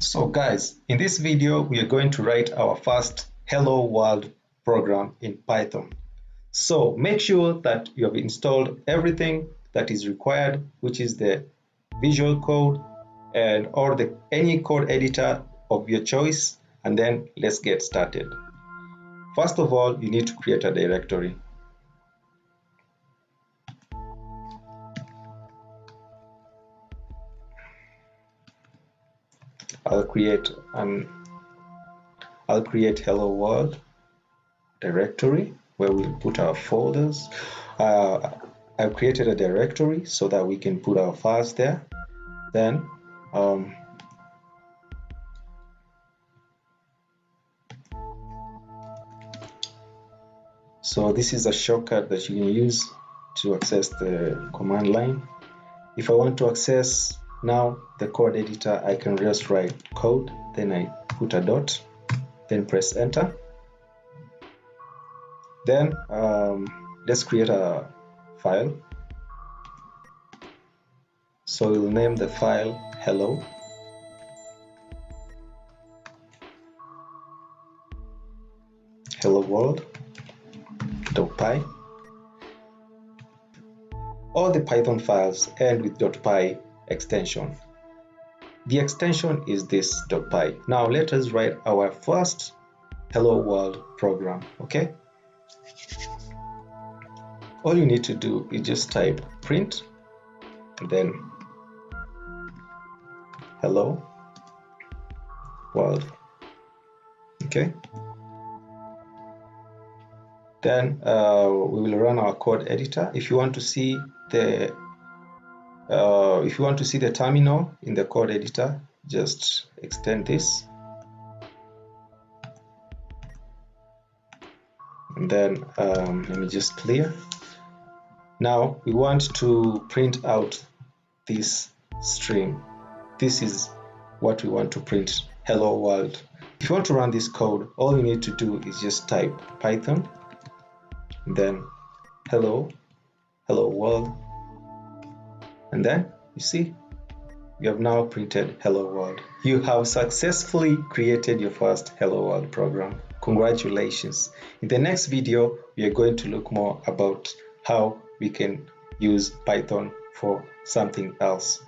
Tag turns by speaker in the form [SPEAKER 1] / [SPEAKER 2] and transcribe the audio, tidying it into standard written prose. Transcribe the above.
[SPEAKER 1] So guys, in this video, we are going to write our first Hello World program in Python. So make sure that you have installed everything that is required, which is the Visual Code and or any code editor of your choice, and then let's get started. First of all, you need to create a directory. I'll create Hello World directory where we'll put our folders. I've created a directory so that we can put our files there. Then so this is a shortcut that you can use to access the command line. If I want to access now the code editor, I can just write code, then I put a dot, then press enter. Then let's create a file. So we'll name the file hello. Hello world.py. All the Python files end with .py extension. The extension is this .py. Now let us write our first Hello World program, okay? All you need to do is just type print and then hello world, okay? Then we will run our code editor. If you want to see the terminal in the code editor, just extend this, and then let me just clear. Now we want to print out this string. This is what we want to print, hello world. If you want to run this code, all you need to do is just type Python, and then hello world, and then you see you have now printed hello world. You have successfully created your first hello world program. Congratulations. In the next video, we are going to look more about how we can use Python for something else.